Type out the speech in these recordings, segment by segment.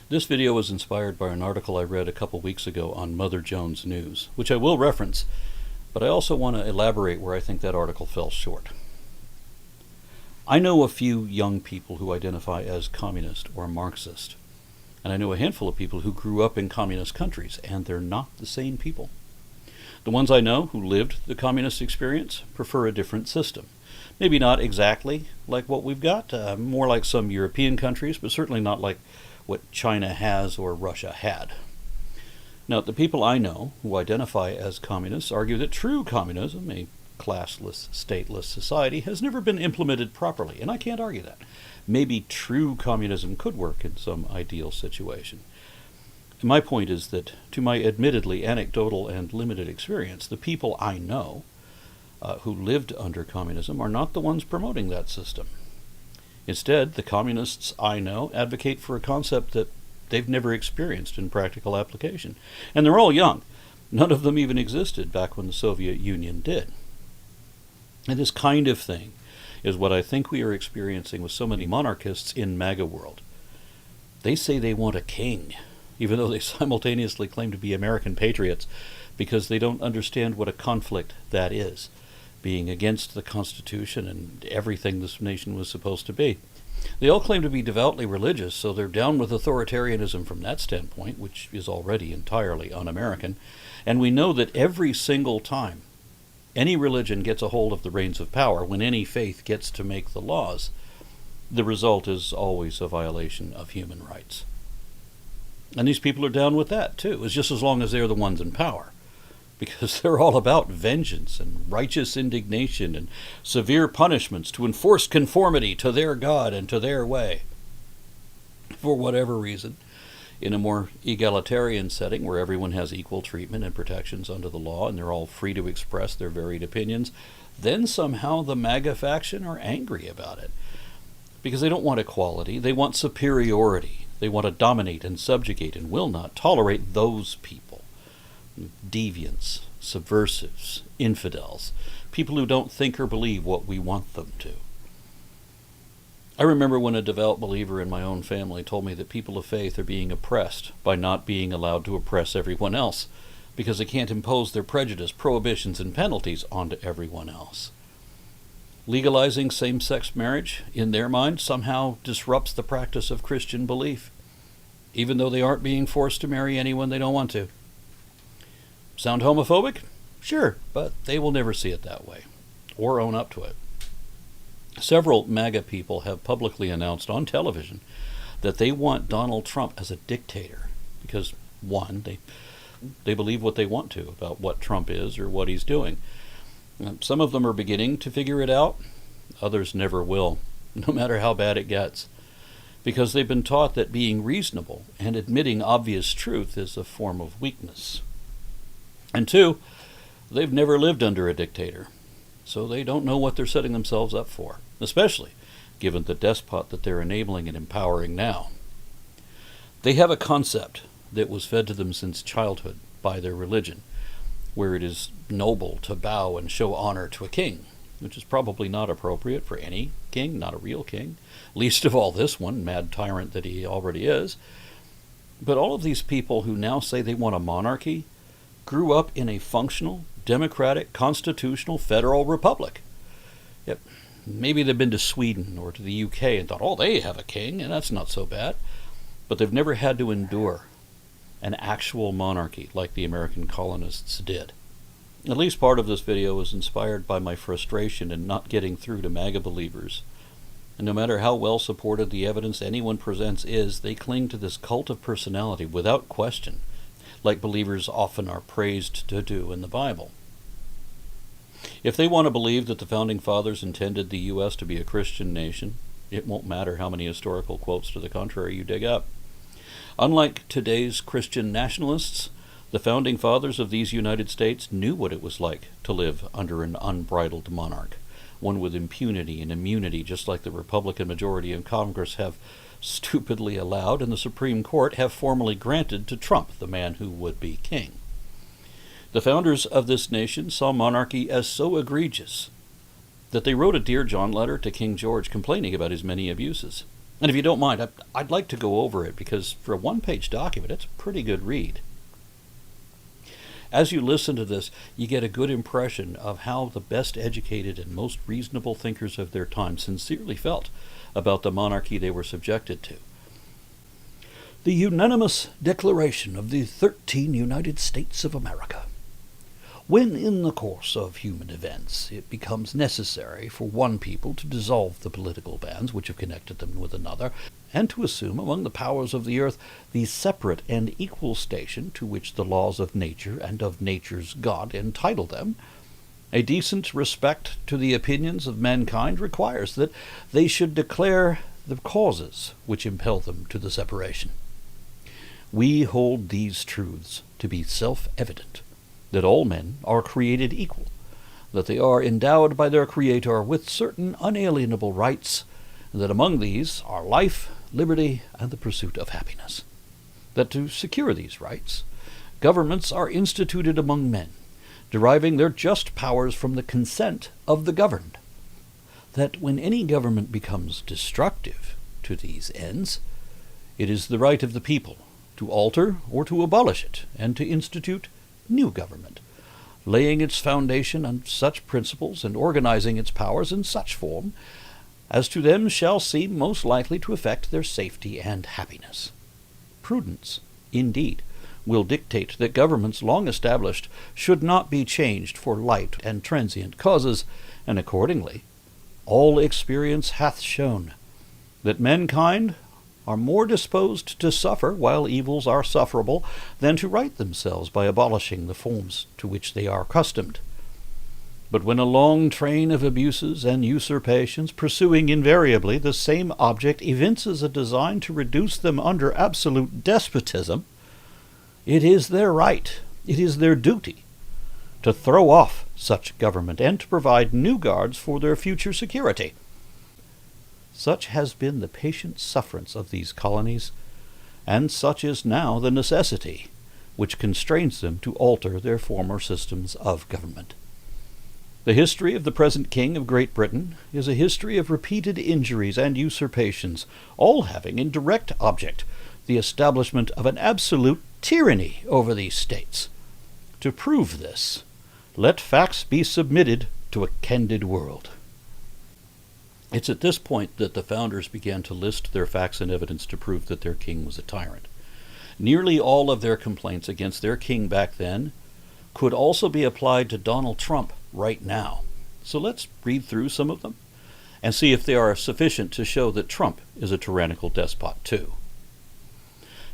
This video was inspired by an article I read a couple weeks ago on Mother Jones News, which I will reference, but I also want to elaborate where I think that article fell short. I know a few young people who identify as communist or Marxist, and I know a handful of people who grew up in communist countries, and they're not the same people. The ones I know who lived the communist experience prefer a different system. Maybe not exactly like what we've got, more like some European countries, but certainly not like what China has or Russia had. Now, the people I know who identify as communists argue that true communism, a classless, stateless society, has never been implemented properly, and I can't argue that. Maybe true communism could work in some ideal situation. My point is that, to my admittedly anecdotal and limited experience, the people I know who lived under communism are not the ones promoting that system. Instead, the communists I know advocate for a concept that they've never experienced in practical application. And they're all young. None of them even existed back when the Soviet Union did. And this kind of thing is what I think we are experiencing with so many monarchists in MAGA world. They say they want a king, even though they simultaneously claim to be American patriots, because they don't understand what a conflict that is, being against the Constitution and everything this nation was supposed to be. They all claim to be devoutly religious, so they're down with authoritarianism from that standpoint, which is already entirely un-American. And we know that every single time any religion gets a hold of the reins of power, when any faith gets to make the laws, the result is always a violation of human rights. And these people are down with that, too. It's just as long as they're the ones in power, because they're all about vengeance and righteous indignation and severe punishments to enforce conformity to their God and to their way. For whatever reason, in a more egalitarian setting where everyone has equal treatment and protections under the law and they're all free to express their varied opinions, then somehow the MAGA faction are angry about it. Because they don't want equality, they want superiority. They want to dominate and subjugate and will not tolerate those people. Deviants, subversives, infidels, people who don't think or believe what we want them to. I remember when a devout believer in my own family told me that people of faith are being oppressed by not being allowed to oppress everyone else, because they can't impose their prejudice, prohibitions, and penalties onto everyone else. Legalizing same-sex marriage, in their mind, somehow disrupts the practice of Christian belief, even though they aren't being forced to marry anyone they don't want to. Sound homophobic? Sure, but they will never see it that way, or own up to it. Several MAGA people have publicly announced on television that they want Donald Trump as a dictator, because, one, they believe what they want to about what Trump is or what he's doing. Some of them are beginning to figure it out. Others never will, no matter how bad it gets, because they've been taught that being reasonable and admitting obvious truth is a form of weakness. And two, they've never lived under a dictator, so they don't know what they're setting themselves up for, especially given the despot that they're enabling and empowering now. They have a concept that was fed to them since childhood by their religion, where it is noble to bow and show honor to a king, which is probably not appropriate for any king, not a real king, least of all this one, mad tyrant that he already is. But all of these people who now say they want a monarchy grew up in a functional, democratic, constitutional, federal republic. Yep. Maybe they've been to Sweden or to the UK and thought, oh, they have a king, and that's not so bad. But they've never had to endure an actual monarchy like the American colonists did. At least part of this video was inspired by my frustration in not getting through to MAGA believers. And no matter how well supported the evidence anyone presents is, they cling to this cult of personality without question, like believers often are praised to do in the Bible. If they want to believe that the Founding Fathers intended the U.S. to be a Christian nation, it won't matter how many historical quotes to the contrary you dig up. Unlike today's Christian nationalists, the Founding Fathers of these United States knew what it was like to live under an unbridled monarch, one with impunity and immunity, just like the Republican majority in Congress have stupidly allowed and the Supreme Court have formally granted to Trump, the man who would be king. The founders of this nation saw monarchy as so egregious that they wrote a Dear John letter to King George complaining about his many abuses. And if you don't mind, I'd like to go over it because for a one-page document, it's a pretty good read. As you listen to this, you get a good impression of how the best educated and most reasonable thinkers of their time sincerely felt about the monarchy they were subjected to. The unanimous Declaration of the 13 United States of America. When in the course of human events it becomes necessary for one people to dissolve the political bands which have connected them with another, and to assume among the powers of the earth the separate and equal station to which the laws of nature and of nature's God entitle them, a decent respect to the opinions of mankind requires that they should declare the causes which impel them to the separation. We hold these truths to be self-evident, that all men are created equal, that they are endowed by their Creator with certain unalienable rights, and that among these are life, liberty, and the pursuit of happiness. That to secure these rights, governments are instituted among men, deriving their just powers from the consent of the governed. That when any government becomes destructive to these ends, it is the right of the people to alter or to abolish it, and to institute new government, laying its foundation on such principles and organizing its powers in such form as to them shall seem most likely to affect their safety and happiness. Prudence, indeed, will dictate that governments long established should not be changed for light and transient causes, and accordingly all experience hath shown that mankind are more disposed to suffer while evils are sufferable than to right themselves by abolishing the forms to which they are accustomed. But when a long train of abuses and usurpations, pursuing invariably the same object, evinces a design to reduce them under absolute despotism, it is their right, it is their duty, to throw off such government and to provide new guards for their future security. Such has been the patient sufferance of these colonies, and such is now the necessity which constrains them to alter their former systems of government. The history of the present King of Great Britain is a history of repeated injuries and usurpations, all having in direct object the establishment of an absolute tyranny over these states. To prove this, let facts be submitted to a candid world. It's at this point that the founders began to list their facts and evidence to prove that their king was a tyrant. Nearly all of their complaints against their king back then could also be applied to Donald Trump right now. So let's read through some of them and see if they are sufficient to show that Trump is a tyrannical despot too.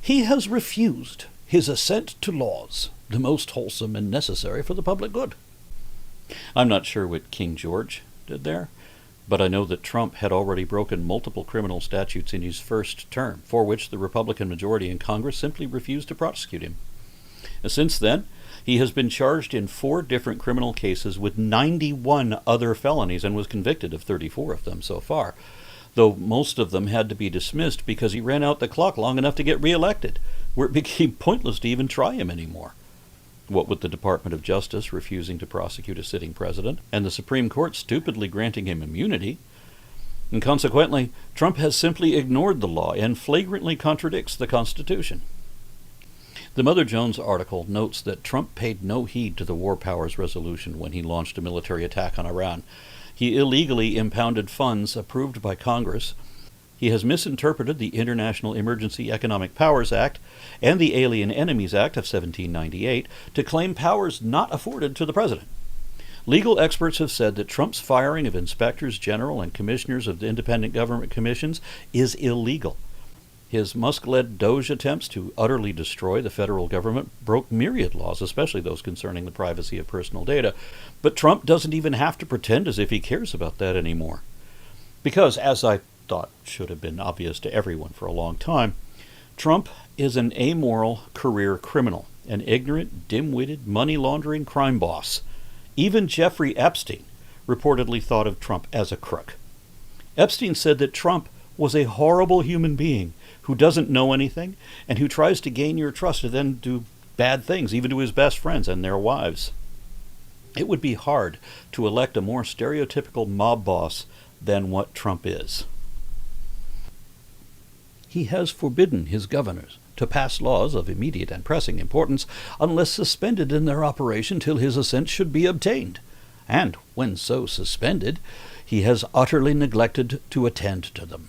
He has refused his assent to laws, the most wholesome and necessary for the public good. I'm not sure what King George did there, but I know that Trump had already broken multiple criminal statutes in his first term, for which the Republican majority in Congress simply refused to prosecute him. Since then, he has been charged in 4 different criminal cases with 91 other felonies and was convicted of 34 of them so far, though most of them had to be dismissed because he ran out the clock long enough to get reelected, where it became pointless to even try him anymore. What with the Department of Justice refusing to prosecute a sitting president, and the Supreme Court stupidly granting him immunity, and consequently, Trump has simply ignored the law and flagrantly contradicts the Constitution. The Mother Jones article notes that Trump paid no heed to the War Powers Resolution when he launched a military attack on Iran. He illegally impounded funds approved by Congress. He has misinterpreted the International Emergency Economic Powers Act and the Alien Enemies Act of 1798 to claim powers not afforded to the president. Legal experts have said that Trump's firing of inspectors general and commissioners of the independent government commissions is illegal. His Musk-led Doge attempts to utterly destroy the federal government broke myriad laws, especially those concerning the privacy of personal data. But Trump doesn't even have to pretend as if he cares about that anymore. Because, as I thought should have been obvious to everyone for a long time, Trump is an amoral career criminal, an ignorant, dim-witted, money-laundering crime boss. Even Jeffrey Epstein reportedly thought of Trump as a crook. Epstein said that Trump was a horrible human being who doesn't know anything and who tries to gain your trust and then do bad things, even to his best friends and their wives. It would be hard to elect a more stereotypical mob boss than what Trump is. He has forbidden his governors to pass laws of immediate and pressing importance unless suspended in their operation till his assent should be obtained. And, when so suspended, he has utterly neglected to attend to them.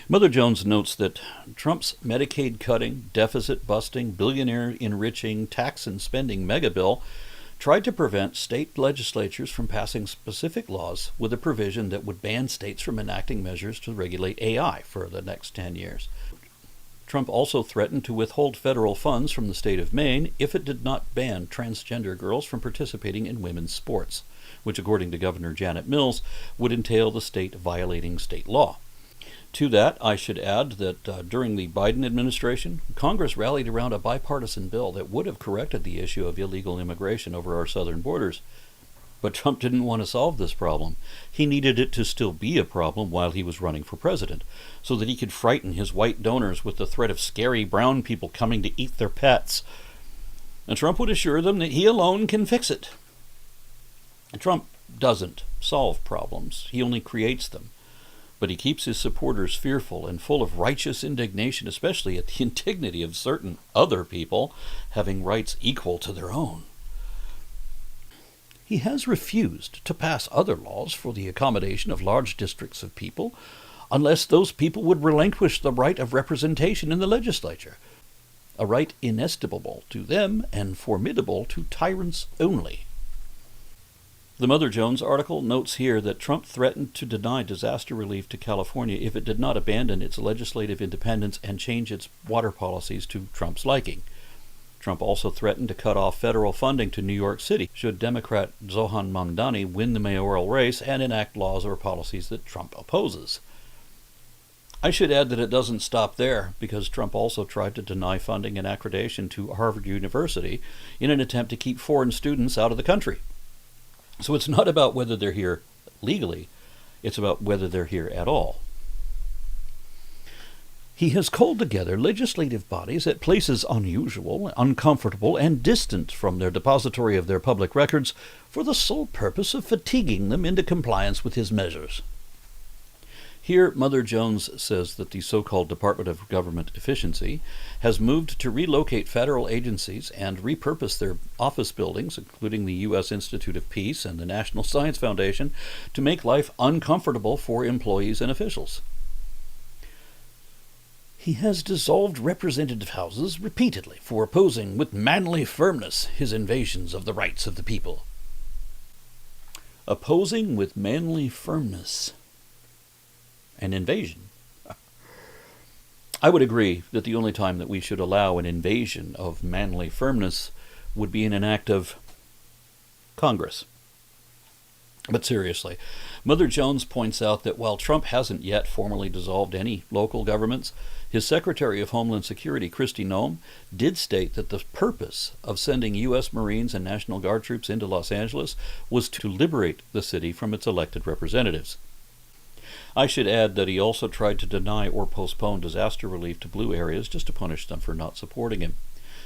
Mother Jones notes that Trump's Medicaid cutting, deficit busting, billionaire enriching, tax and spending mega bill tried to prevent state legislatures from passing specific laws with a provision that would ban states from enacting measures to regulate AI for the next 10 years. Trump also threatened to withhold federal funds from the state of Maine if it did not ban transgender girls from participating in women's sports, which, according to Governor Janet Mills, would entail the state violating state law. To that, I should add that during the Biden administration, Congress rallied around a bipartisan bill that would have corrected the issue of illegal immigration over our southern borders. But Trump didn't want to solve this problem. He needed it to still be a problem while he was running for president, so that he could frighten his white donors with the threat of scary brown people coming to eat their pets. And Trump would assure them that he alone can fix it. And Trump doesn't solve problems. He only creates them. But he keeps his supporters fearful and full of righteous indignation, especially at the indignity of certain other people having rights equal to their own. He has refused to pass other laws for the accommodation of large districts of people unless those people would relinquish the right of representation in the legislature, a right inestimable to them and formidable to tyrants only. The Mother Jones article notes here that Trump threatened to deny disaster relief to California if it did not abandon its legislative independence and change its water policies to Trump's liking. Trump also threatened to cut off federal funding to New York City should Democrat Zohan Mamdani win the mayoral race and enact laws or policies that Trump opposes. I should add that it doesn't stop there, because Trump also tried to deny funding and accreditation to Harvard University in an attempt to keep foreign students out of the country. So it's not about whether they're here legally, it's about whether they're here at all. He has called together legislative bodies at places unusual, uncomfortable, and distant from their depository of their public records for the sole purpose of fatiguing them into compliance with his measures. Here, Mother Jones says that the so-called Department of Government Efficiency has moved to relocate federal agencies and repurpose their office buildings, including the U.S. Institute of Peace and the National Science Foundation, to make life uncomfortable for employees and officials. He has dissolved representative houses repeatedly for opposing with manly firmness his invasions of the rights of the people. Opposing with manly firmness an invasion. I would agree that the only time that we should allow an invasion of manly firmness would be in an act of Congress. But seriously, Mother Jones points out that while Trump hasn't yet formally dissolved any local governments, his Secretary of Homeland Security, Kristi Noem, did state that the purpose of sending U.S. Marines and National Guard troops into Los Angeles was to liberate the city from its elected representatives. I should add that he also tried to deny or postpone disaster relief to blue areas just to punish them for not supporting him.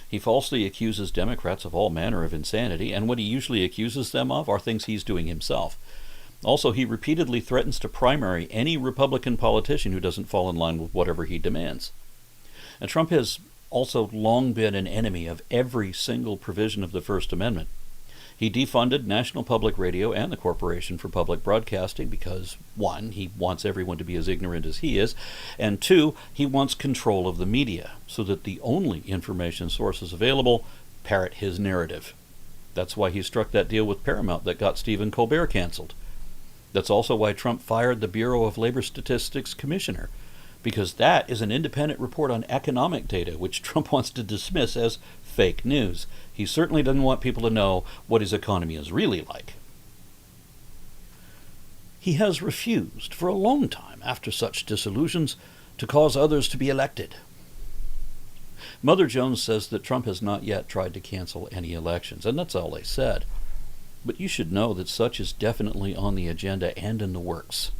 He falsely accuses Democrats of all manner of insanity, and what he usually accuses them of are things he's doing himself. Also, he repeatedly threatens to primary any Republican politician who doesn't fall in line with whatever he demands. And Trump has also long been an enemy of every single provision of the First Amendment. He defunded National Public Radio and the Corporation for Public Broadcasting because, 1, he wants everyone to be as ignorant as he is, and 2, he wants control of the media so that the only information sources available parrot his narrative. That's why he struck that deal with Paramount that got Stephen Colbert canceled. That's also why Trump fired the Bureau of Labor Statistics commissioner, because that is an independent report on economic data, which Trump wants to dismiss as fake news. He certainly doesn't want people to know what his economy is really like. He has refused for a long time after such disillusions to cause others to be elected. Mother Jones says that Trump has not yet tried to cancel any elections, and that's all they said. But you should know that such is definitely on the agenda and in the works.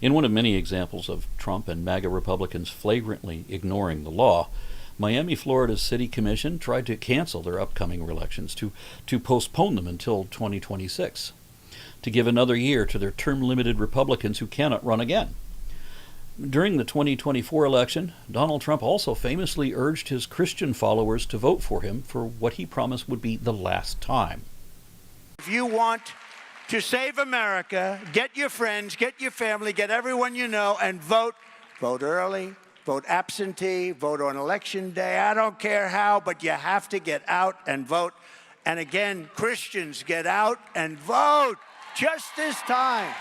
In one of many examples of Trump and MAGA Republicans flagrantly ignoring the law, Miami, Florida's City Commission tried to cancel their upcoming elections, to postpone them until 2026, to give another year to their term-limited Republicans who cannot run again. During the 2024 election, Donald Trump also famously urged his Christian followers to vote for him for what he promised would be the last time. If you want to save America, get your friends, get your family, get everyone you know, and vote. Vote early, vote absentee, vote on election day. I don't care how, but you have to get out and vote. And again, Christians, get out and vote just this time.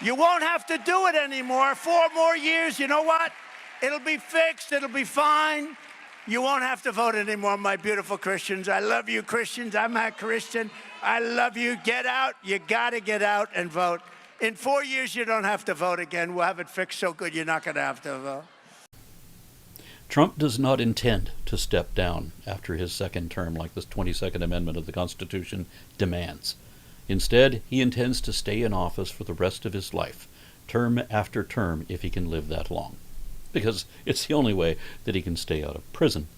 You won't have to do it anymore. 4 more years, you know what? It'll be fixed, it'll be fine. You won't have to vote anymore, my beautiful Christians. I love you, Christians. I'm a Christian. I love you. Get out. You got to get out and vote. In 4 years, you don't have to vote again. We'll have it fixed so good you're not going to have to vote. Trump does not intend to step down after his second term like the 22nd Amendment of the Constitution demands. Instead, he intends to stay in office for the rest of his life, term after term, if he can live that long, because it's the only way that he can stay out of prison.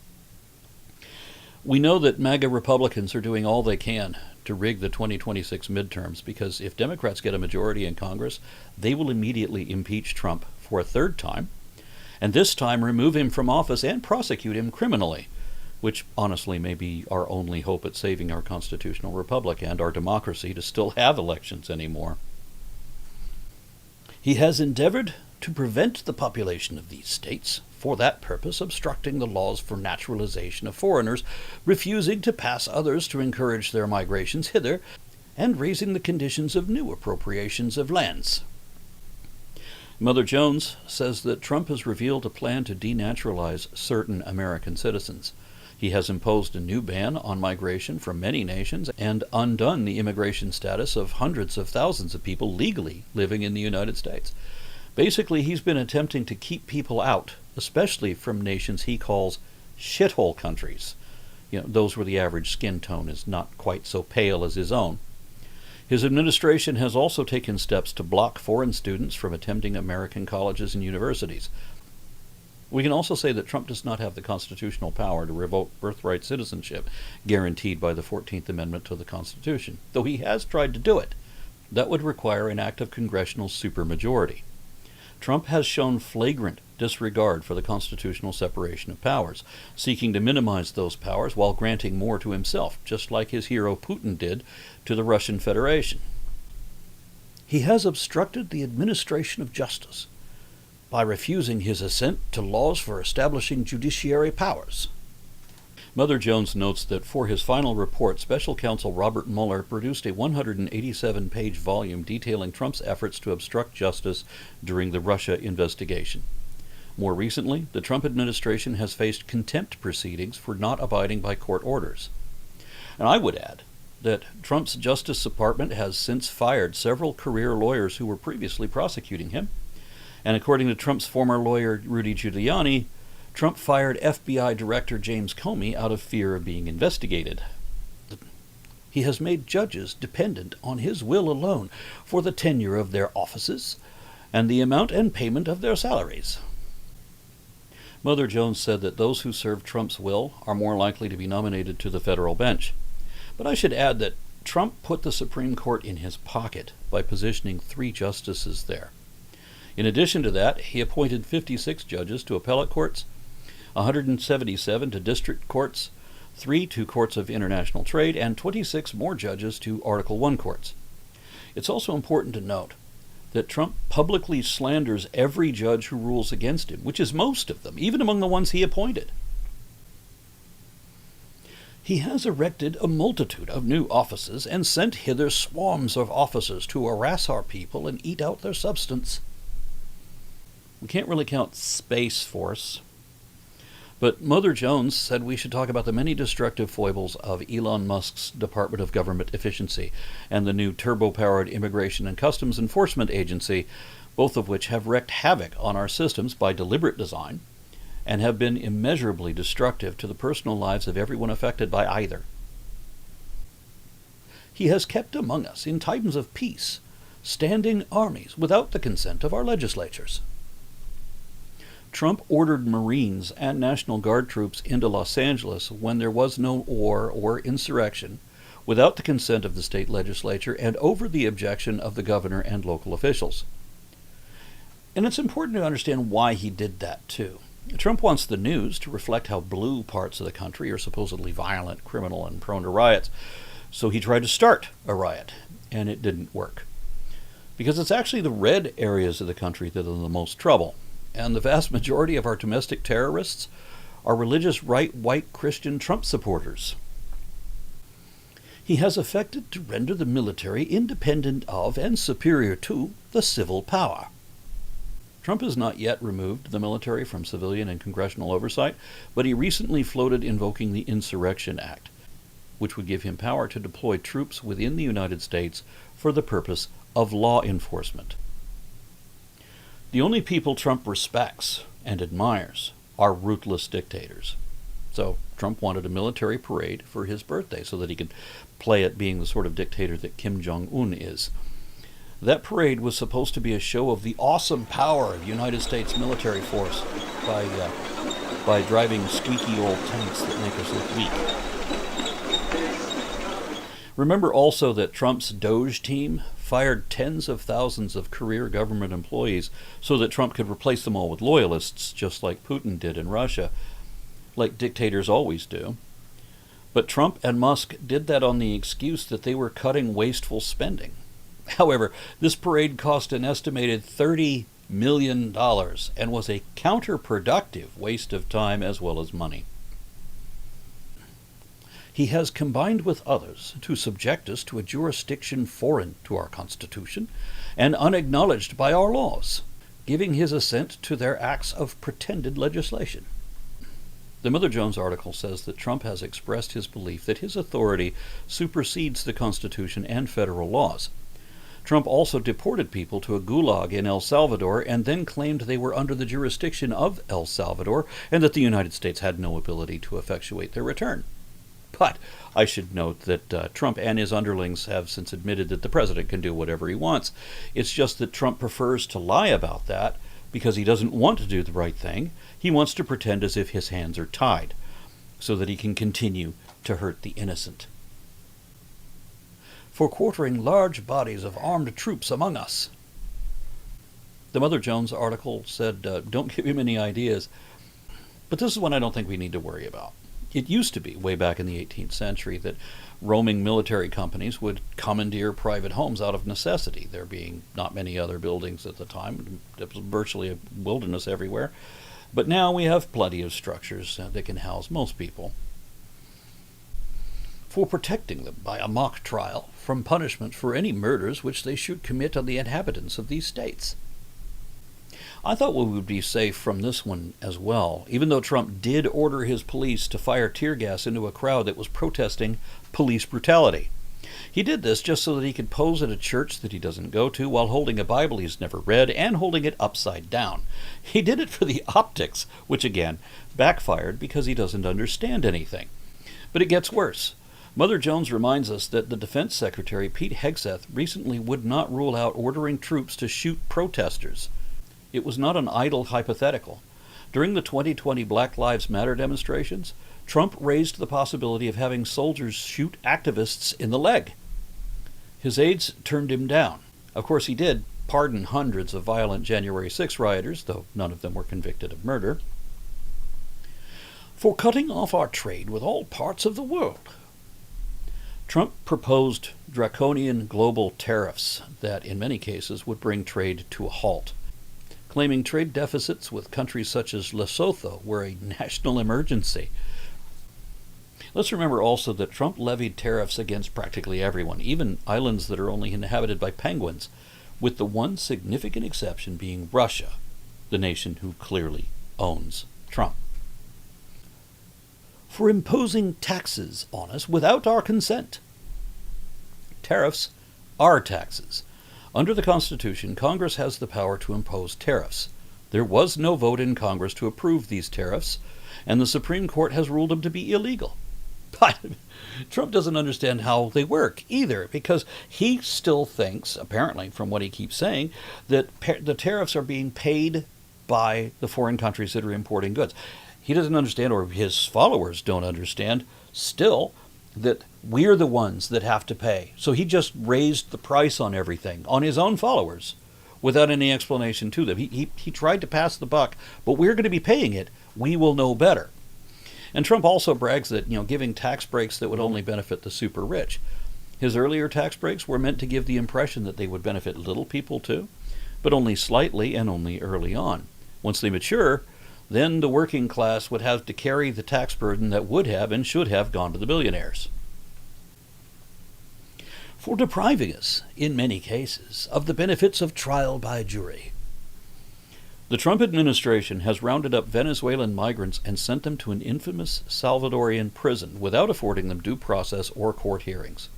We know that MAGA Republicans are doing all they can to rig the 2026 midterms, because if Democrats get a majority in Congress, they will immediately impeach Trump for a third time, and this time remove him from office and prosecute him criminally, which honestly may be our only hope at saving our constitutional republic and our democracy to still have elections anymore. He has endeavored to prevent the population of these states, for that purpose obstructing the laws for naturalization of foreigners, refusing to pass others to encourage their migrations hither, and raising the conditions of new appropriations of lands. Mother Jones says that Trump has revealed a plan to denaturalize certain American citizens. He has imposed a new ban on migration from many nations and undone the immigration status of hundreds of thousands of people legally living in the United States. Basically, he's been attempting to keep people out, especially from nations he calls shithole countries. Those where the average skin tone is not quite so pale as his own. His administration has also taken steps to block foreign students from attending American colleges and universities. We can also say that Trump does not have the constitutional power to revoke birthright citizenship guaranteed by the 14th Amendment to the Constitution, though he has tried to do it. That would require an act of congressional supermajority. Trump has shown flagrant disregard for the constitutional separation of powers, seeking to minimize those powers while granting more to himself, just like his hero Putin did to the Russian Federation. He has obstructed the administration of justice by refusing his assent to laws for establishing judiciary powers. Mother Jones notes that for his final report, Special Counsel Robert Mueller produced a 187-page volume detailing Trump's efforts to obstruct justice during the Russia investigation. More recently, the Trump administration has faced contempt proceedings for not abiding by court orders. And I would add that Trump's Justice Department has since fired several career lawyers who were previously prosecuting him. And according to Trump's former lawyer, Rudy Giuliani, Trump fired FBI Director James Comey out of fear of being investigated. He has made judges dependent on his will alone for the tenure of their offices and the amount and payment of their salaries. Mother Jones said that those who serve Trump's will are more likely to be nominated to the federal bench. But I should add that Trump put the Supreme Court in his pocket by positioning 3 justices there. In addition to that, he appointed 56 judges to appellate courts, 177 to district courts, 3 to courts of international trade, and 26 more judges to Article I courts. It's also important to note that Trump publicly slanders every judge who rules against him, which is most of them, even among the ones he appointed. He has erected a multitude of new offices and sent hither swarms of officers to harass our people and eat out their substance. We can't really count Space Force. But Mother Jones said we should talk about the many destructive foibles of Elon Musk's Department of Government Efficiency and the new turbo-powered Immigration and Customs Enforcement Agency, both of which have wreaked havoc on our systems by deliberate design and have been immeasurably destructive to the personal lives of everyone affected by either. He has kept among us, in times of peace, standing armies without the consent of our legislatures. Trump ordered Marines and National Guard troops into Los Angeles when there was no war or insurrection, without the consent of the state legislature and over the objection of the governor and local officials. And it's important to understand why he did that, too. Trump wants the news to reflect how blue parts of the country are supposedly violent, criminal, and prone to riots. So he tried to start a riot, and it didn't work. Because it's actually the red areas of the country that are the most trouble. And the vast majority of our domestic terrorists are religious right white Christian Trump supporters. He has affected to render the military independent of and superior to the civil power. Trump has not yet removed the military from civilian and congressional oversight, but he recently floated invoking the Insurrection Act, which would give him power to deploy troops within the United States for the purpose of law enforcement. The only people Trump respects and admires are ruthless dictators. So Trump wanted a military parade for his birthday so that he could play at being the sort of dictator that Kim Jong-un is. That parade was supposed to be a show of the awesome power of the United States military force by driving squeaky old tanks that make us look weak. Remember also that Trump's Doge team fired tens of thousands of career government employees so that Trump could replace them all with loyalists, just like Putin did in Russia, like dictators always do. But Trump and Musk did that on the excuse that they were cutting wasteful spending. However, this parade cost an estimated $30 million and was a counterproductive waste of time as well as money. He has combined with others to subject us to a jurisdiction foreign to our Constitution and unacknowledged by our laws, giving his assent to their acts of pretended legislation. The Mother Jones article says that Trump has expressed his belief that his authority supersedes the Constitution and federal laws. Trump also deported people to a gulag in El Salvador and then claimed they were under the jurisdiction of El Salvador and that the United States had no ability to effectuate their return. But I should note that Trump and his underlings have since admitted that the president can do whatever he wants. It's just that Trump prefers to lie about that because he doesn't want to do the right thing. He wants to pretend as if his hands are tied so that he can continue to hurt the innocent. For quartering large bodies of armed troops among us. The Mother Jones article said, don't give him any ideas. But this is one I don't think we need to worry about. It used to be, way back in the 18th century, that roaming military companies would commandeer private homes out of necessity, there being not many other buildings at the time. It was virtually a wilderness everywhere. But now we have plenty of structures that can house most people. For protecting them by a mock trial from punishment for any murders which they should commit on the inhabitants of these states. I thought we would be safe from this one as well, even though Trump did order his police to fire tear gas into a crowd that was protesting police brutality. He did this just so that he could pose at a church that he doesn't go to while holding a Bible he's never read and holding it upside down. He did it for the optics, which again backfired because he doesn't understand anything. But it gets worse. Mother Jones reminds us that the Defense Secretary, Pete Hegseth, recently would not rule out ordering troops to shoot protesters. It was not an idle hypothetical. During the 2020 Black Lives Matter demonstrations, Trump raised the possibility of having soldiers shoot activists in the leg. His aides turned him down. Of course, he did pardon hundreds of violent January 6 rioters, though none of them were convicted of murder, for cutting off our trade with all parts of the world. Trump proposed draconian global tariffs that, in many cases, would bring trade to a halt, claiming trade deficits with countries such as Lesotho were a national emergency. Let's remember also that Trump levied tariffs against practically everyone, even islands that are only inhabited by penguins, with the one significant exception being Russia, the nation who clearly owns Trump. For imposing taxes on us without our consent. Tariffs are taxes. Under the Constitution, Congress has the power to impose tariffs. There was no vote in Congress to approve these tariffs, and the Supreme Court has ruled them to be illegal. But Trump doesn't understand how they work either, because he still thinks, apparently from what he keeps saying, that the tariffs are being paid by the foreign countries that are importing goods. He doesn't understand, or his followers don't understand, still, that we're the ones that have to pay. So he just raised the price on everything, on his own followers, without any explanation to them. He tried to pass the buck, but we're going to be paying it. We will know better. And Trump also brags that, giving tax breaks that would only benefit the super rich. His earlier tax breaks were meant to give the impression that they would benefit little people too, but only slightly and only early on. Once they mature, then the working class would have to carry the tax burden that would have and should have gone to the billionaires. For depriving us, in many cases, of the benefits of trial by jury. The Trump administration has rounded up Venezuelan migrants and sent them to an infamous Salvadorian prison without affording them due process or court hearings.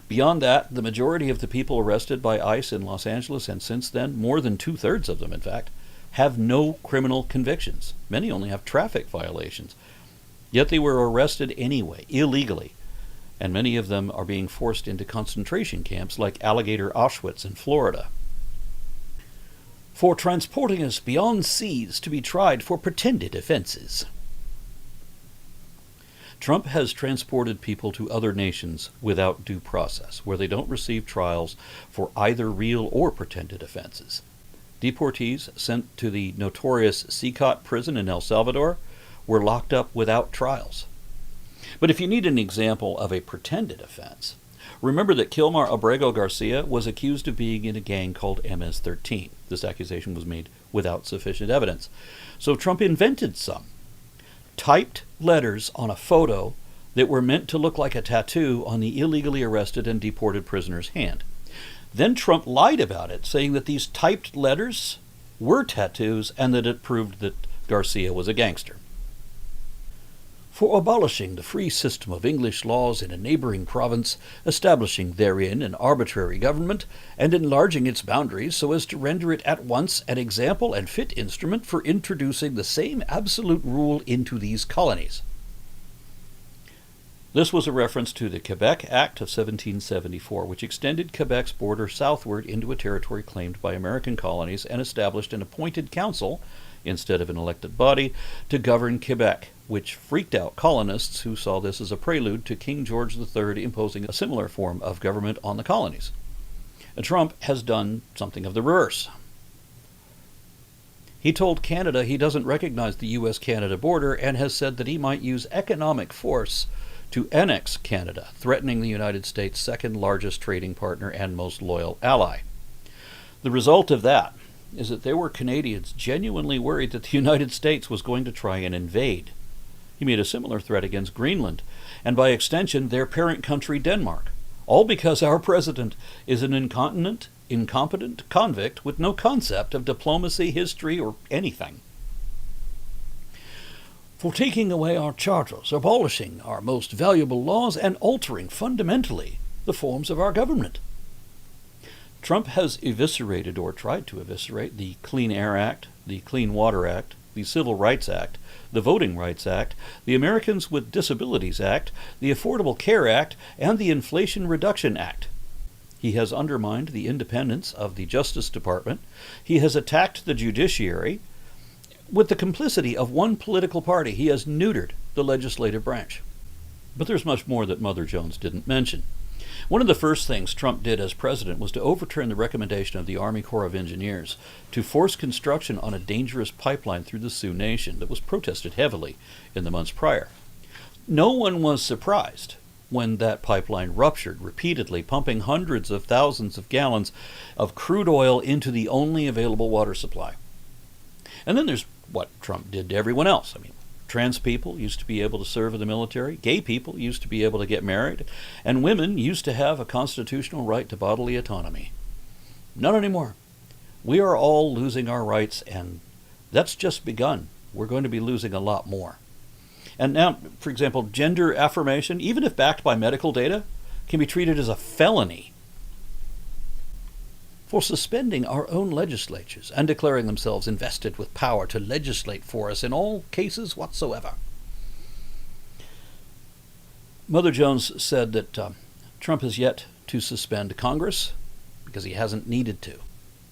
Beyond that, the majority of the people arrested by ICE in Los Angeles, and since then, more than 2/3 of them, in fact, have no criminal convictions. Many only have traffic violations. Yet they were arrested anyway, illegally, and many of them are being forced into concentration camps like Alligator Auschwitz in Florida. For transporting us beyond seas to be tried for pretended offenses. Trump has transported people to other nations without due process, where they don't receive trials for either real or pretended offenses. Deportees sent to the notorious Secot prison in El Salvador were locked up without trials. But if you need an example of a pretended offense, remember that Kilmar Abrego Garcia was accused of being in a gang called MS-13. This accusation was made without sufficient evidence. So Trump invented some. Typed letters on a photo that were meant to look like a tattoo on the illegally arrested and deported prisoner's hand. Then Trump lied about it, saying that these typed letters were tattoos and that it proved that Garcia was a gangster. For abolishing the free system of English laws in a neighboring province, establishing therein an arbitrary government, and enlarging its boundaries so as to render it at once an example and fit instrument for introducing the same absolute rule into these colonies. This was a reference to the Quebec Act of 1774, which extended Quebec's border southward into a territory claimed by American colonies and established an appointed council, instead of an elected body, to govern Quebec, which freaked out colonists who saw this as a prelude to King George III imposing a similar form of government on the colonies. And Trump has done something of the reverse. He told Canada he doesn't recognize the U.S.-Canada border and has said that he might use economic force to annex Canada, threatening the United States' second largest trading partner and most loyal ally. The result of that is that there were Canadians genuinely worried that the United States was going to try and invade. He made a similar threat against Greenland, and by extension their parent country Denmark, all because our president is an incompetent convict with no concept of diplomacy, history, or anything. For taking away our charters, abolishing our most valuable laws, and altering fundamentally the forms of our government. Trump has eviscerated or tried to eviscerate the Clean Air Act, the Clean Water Act, the Civil Rights Act, the Voting Rights Act, the Americans with Disabilities Act, the Affordable Care Act, and the Inflation Reduction Act. He has undermined the independence of the Justice Department. He has attacked the judiciary. With the complicity of one political party, he has neutered the legislative branch. But there's much more that Mother Jones didn't mention. One of the first things Trump did as president was to overturn the recommendation of the Army Corps of Engineers to force construction on a dangerous pipeline through the Sioux Nation that was protested heavily in the months prior. No one was surprised when that pipeline ruptured repeatedly, pumping hundreds of thousands of gallons of crude oil into the only available water supply. And then there's what Trump did to everyone else. Trans people used to be able to serve in the military, gay people used to be able to get married, and women used to have a constitutional right to bodily autonomy. Not anymore. We are all losing our rights, and that's just begun. We're going to be losing a lot more. And now, for example, gender affirmation, even if backed by medical data, can be treated as a felony for suspending our own legislatures and declaring themselves invested with power to legislate for us in all cases whatsoever. Mother Jones said that Trump has yet to suspend Congress because he hasn't needed to.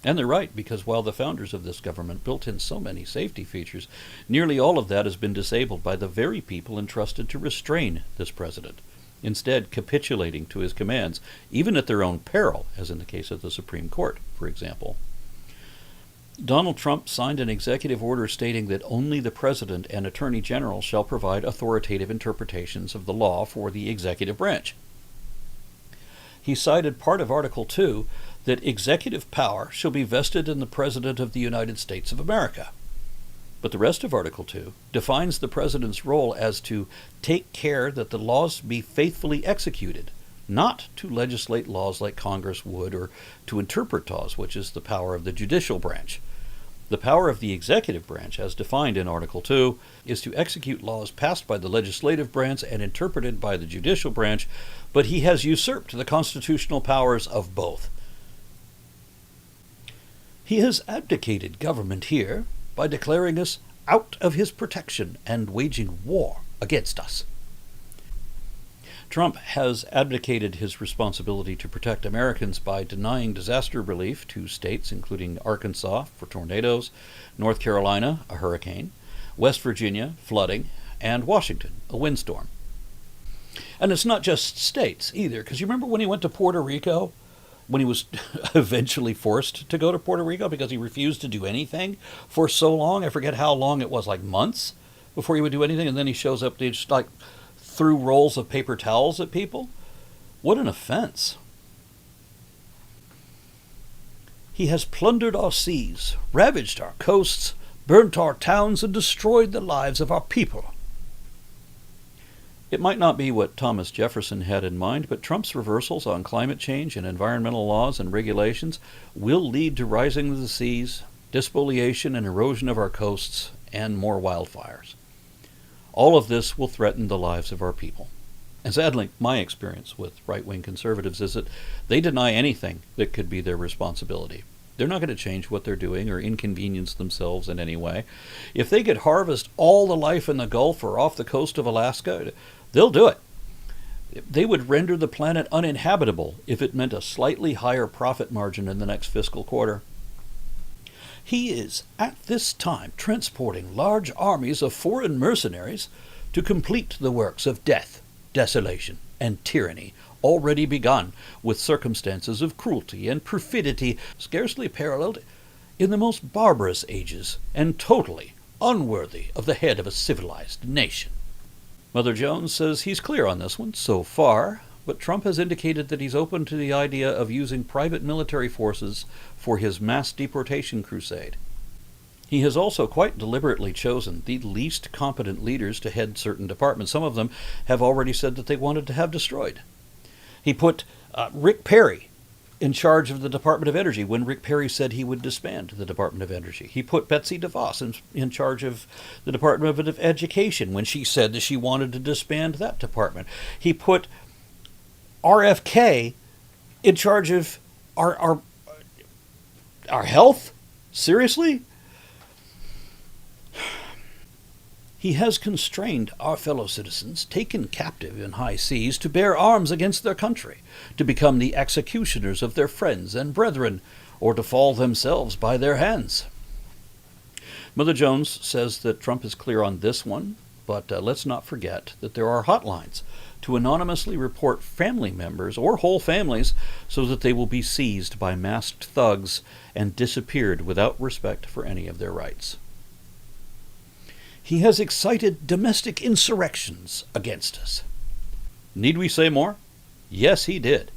And they're right, because while the founders of this government built in so many safety features, nearly all of that has been disabled by the very people entrusted to restrain this president. instead capitulating to his commands, even at their own peril, as in the case of the Supreme Court, for example. Donald Trump signed an executive order stating that only the President and Attorney General shall provide authoritative interpretations of the law for the executive branch. He cited part of Article 2 that executive power shall be vested in the President of the United States of America. But the rest of Article 2 defines the President's role as to take care that the laws be faithfully executed, not to legislate laws like Congress would, or to interpret laws, which is the power of the judicial branch. The power of the executive branch, as defined in Article 2, is to execute laws passed by the legislative branch and interpreted by the judicial branch, but he has usurped the constitutional powers of both. He has abdicated government here by declaring us out of his protection and waging war against us. Trump has abdicated his responsibility to protect Americans by denying disaster relief to states including Arkansas for tornadoes, North Carolina, a hurricane, West Virginia, flooding, and Washington, a windstorm. And it's not just states either, because you remember when he went to Puerto Rico, when he was eventually forced to go to Puerto Rico because he refused to do anything for so long. I forget how long it was, like months before he would do anything, and then he shows up, just like threw rolls of paper towels at people. What an offense. He has plundered our seas, ravaged our coasts, burnt our towns, and destroyed the lives of our people. It might not be what Thomas Jefferson had in mind, but Trump's reversals on climate change and environmental laws and regulations will lead to rising of the seas, despoliation and erosion of our coasts, and more wildfires. All of this will threaten the lives of our people. And sadly, my experience with right-wing conservatives is that they deny anything that could be their responsibility. They're not going to change what they're doing or inconvenience themselves in any way. If they could harvest all the life in the Gulf or off the coast of Alaska, they'll do it. They would render the planet uninhabitable if it meant a slightly higher profit margin in the next fiscal quarter. He is, at this time, transporting large armies of foreign mercenaries to complete the works of death, desolation, and tyranny already begun, with circumstances of cruelty and perfidy scarcely paralleled in the most barbarous ages, and totally unworthy of the head of a civilized nation. Mother Jones says he's clear on this one so far, but Trump has indicated that he's open to the idea of using private military forces for his mass deportation crusade. He has also quite deliberately chosen the least competent leaders to head certain departments. Some of them have already said that they wanted to have destroyed. He put Rick Perry in charge of the Department of Energy when Rick Perry said he would disband the Department of Energy. He put Betsy DeVos in charge of the Department of Education when she said that she wanted to disband that department. He put RFK in charge of our health? Seriously? He has constrained our fellow citizens, taken captive in high seas, to bear arms against their country, to become the executioners of their friends and brethren, or to fall themselves by their hands. Mother Jones says that Trump is clear on this one, but let's not forget that there are hotlines to anonymously report family members or whole families so that they will be seized by masked thugs and disappeared without respect for any of their rights. He has excited domestic insurrections against us. Need we say more? Yes, he did.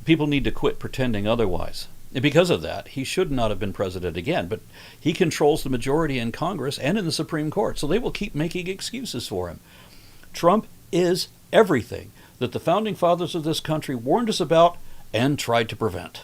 People need to quit pretending otherwise. And because of that, he should not have been president again, but he controls the majority in Congress and in the Supreme Court, so they will keep making excuses for him. Trump is everything that the founding fathers of this country warned us about and tried to prevent.